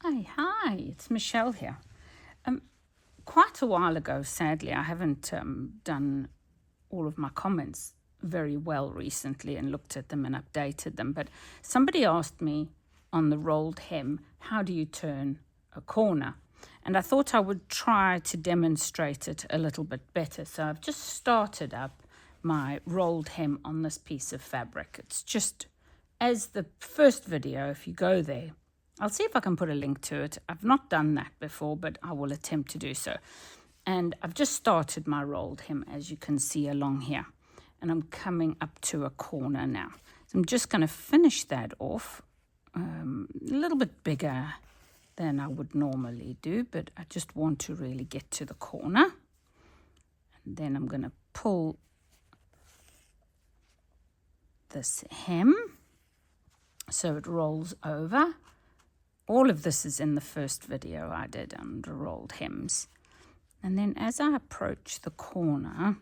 Hi, it's Michelle here. Quite a while ago, sadly, I haven't done all of my comments very well recently and looked at them and updated them, but somebody asked me on the rolled hem, how do you turn a corner? And I thought I would try to demonstrate it a little bit better. So I've just started up my rolled hem on this piece of fabric. It's just as the first video, if you go there, I'll see if I can put a link to it. I've not done that before, but I will attempt to do so. And I've just started my rolled hem, as you can see along here. And I'm coming up to a corner now. So I'm just going to finish that off a little bit bigger than I would normally do, but I just want to really get to the corner. And then I'm going to pull this hem so it rolls over. All of this is in the first video I did under rolled hems. And then as I approach the corner,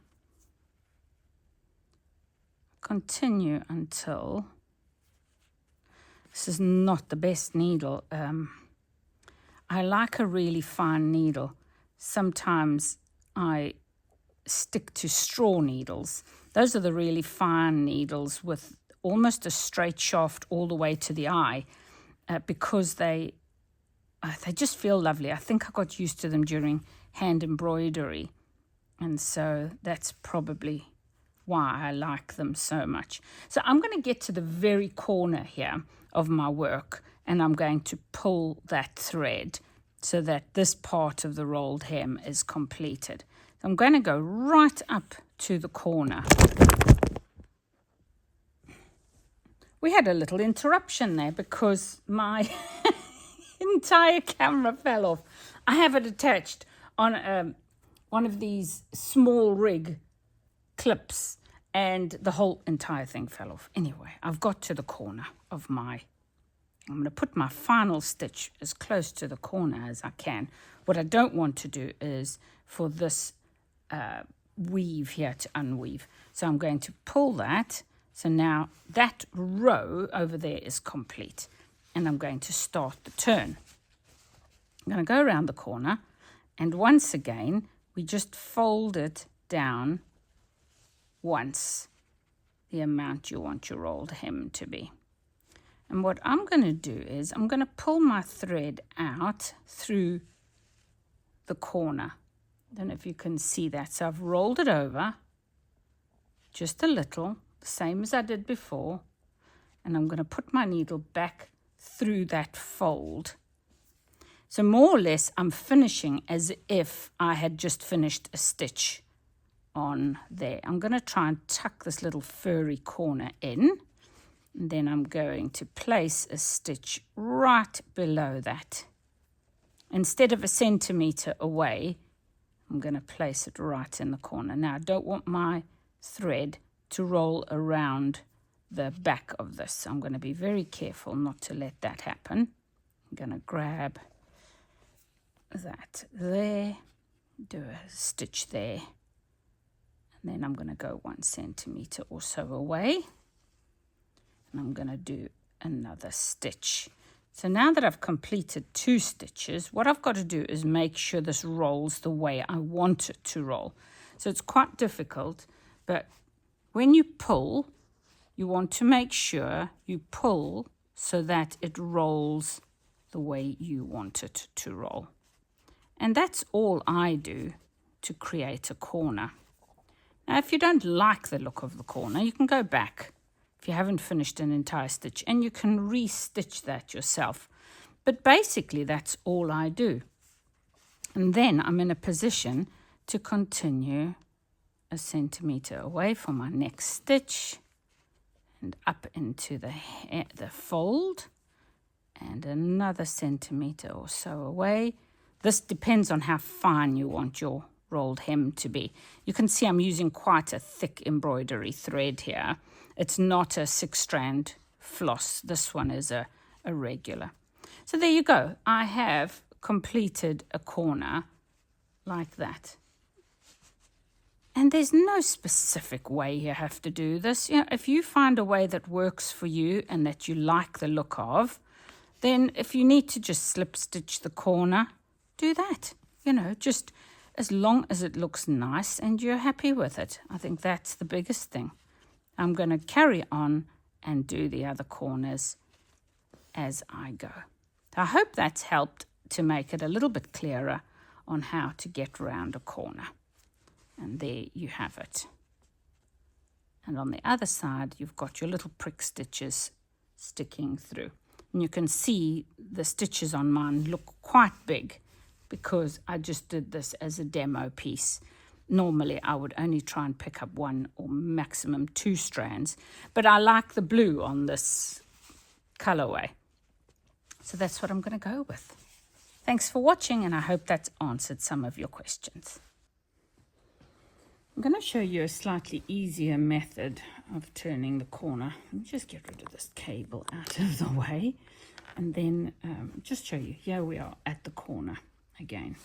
continue until, this is not the best needle. I like a really fine needle. Sometimes I stick to straw needles. Those are the really fine needles with almost a straight shaft all the way to the eye. Because they just feel lovely. I think I got used to them during hand embroidery, and so that's probably why I like them so much. So I'm going to get to the very corner here of my work, and I'm going to pull that thread so that this part of the rolled hem is completed. So I'm going to go right up to the corner. We had a little interruption there because my entire camera fell off. I have it attached on one of these small rig clips and the whole entire thing fell off. Anyway, I've got to the corner of I'm going to put my final stitch as close to the corner as I can. What I don't want to do is for this weave here to unweave. So I'm going to pull that. So now that row over there is complete, and I'm going to start the turn. I'm going to go around the corner, and once again, we just fold it down once, the amount you want your rolled hem to be. And what I'm going to do is I'm going to pull my thread out through the corner. I don't know if you can see that. So I've rolled it over just a little, same as I did before, and I'm going to put my needle back through that fold. So more or less I'm finishing as if I had just finished a stitch on there. I'm going to try and tuck this little furry corner in, and then I'm going to place a stitch right below that. Instead of 1 centimeter away, I'm going to place it right in the corner. Now I don't want my thread to roll around the back of this. So I'm going to be very careful not to let that happen. I'm going to grab that there, do a stitch there, and then I'm going to go 1 centimeter or so away, and I'm going to do another stitch. So now that I've completed 2 stitches, what I've got to do is make sure this rolls the way I want it to roll. So it's quite difficult, but when you pull, you want to make sure you pull so that it rolls the way you want it to roll. And that's all I do to create a corner. Now, if you don't like the look of the corner, you can go back if you haven't finished an entire stitch, and you can re-stitch that yourself. But basically, that's all I do. And then I'm in a position to continue 1 centimeter away from my next stitch and up into the fold, and another centimeter or so away. This depends on how fine you want your rolled hem to be. You can see I'm using quite a thick embroidery thread here. It's not a 6-strand floss. This one is a regular. So there you go. I have completed a corner like that. And there's no specific way you have to do this. You know, if you find a way that works for you and that you like the look of, then if you need to just slip stitch the corner, do that. You know, just as long as it looks nice and you're happy with it. I think that's the biggest thing. I'm going to carry on and do the other corners as I go. I hope that's helped to make it a little bit clearer on how to get round a corner. And there you have it. And on the other side, you've got your little prick stitches sticking through. And you can see the stitches on mine look quite big because I just did this as a demo piece. Normally, I would only try and pick up 1 or maximum 2 strands, but I like the blue on this colorway. So that's what I'm going to go with. Thanks for watching, and I hope that's answered some of your questions. I'm going to show you a slightly easier method of turning the corner. Let me just get rid of this cable out of the way, and then just show you. Here we are at the corner again.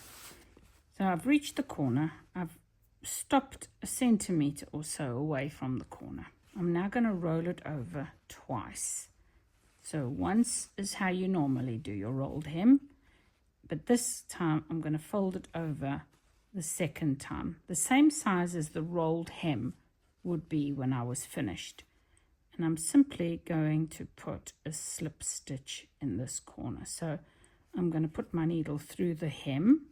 So I've reached the corner. I've stopped a centimeter or so away from the corner. I'm now going to roll it over twice. So once is how you normally do your rolled hem, but this time I'm going to fold it over the second time, the same size as the rolled hem would be when I was finished. And I'm simply going to put a slip stitch in this corner. So I'm going to put my needle through the hem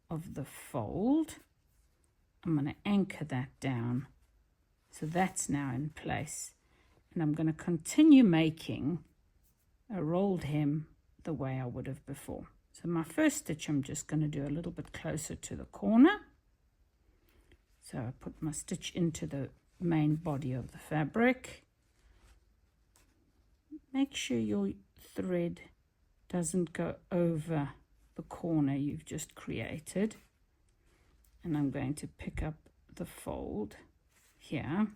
of the fold. I'm going to anchor that down. So that's now in place. And I'm going to continue making a rolled hem the way I would have before. So my first stitch I'm just going to do a little bit closer to the corner. So I put my stitch into the main body of the fabric. Make sure your thread doesn't go over the corner you've just created. And I'm going to pick up the fold here,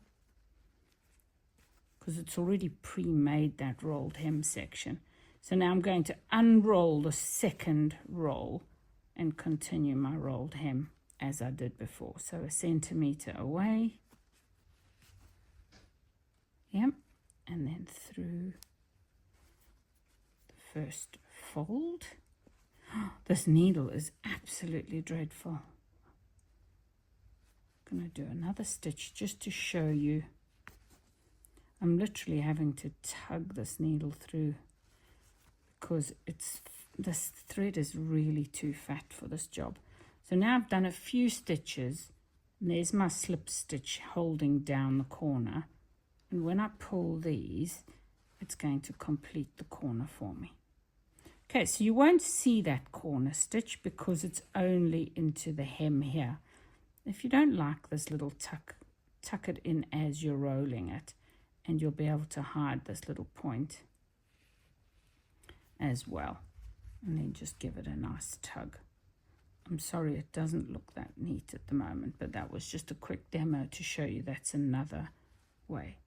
because it's already pre-made that rolled hem section. So now I'm going to unroll the second roll and continue my rolled hem as I did before. So a centimeter away. Yep. And then through the first fold. This needle is absolutely dreadful. I'm going to do another stitch just to show you. I'm literally having to tug this needle through because this thread is really too fat for this job. So now I've done a few stitches, and there's my slip stitch holding down the corner, and when I pull these, it's going to complete the corner for me. Okay, so you won't see that corner stitch because it's only into the hem here. If you don't like this little tuck it in as you're rolling it, and you'll be able to hide this little point as well. And then just give it a nice tug. I'm sorry it doesn't look that neat at the moment, but that was just a quick demo to show you that's another way.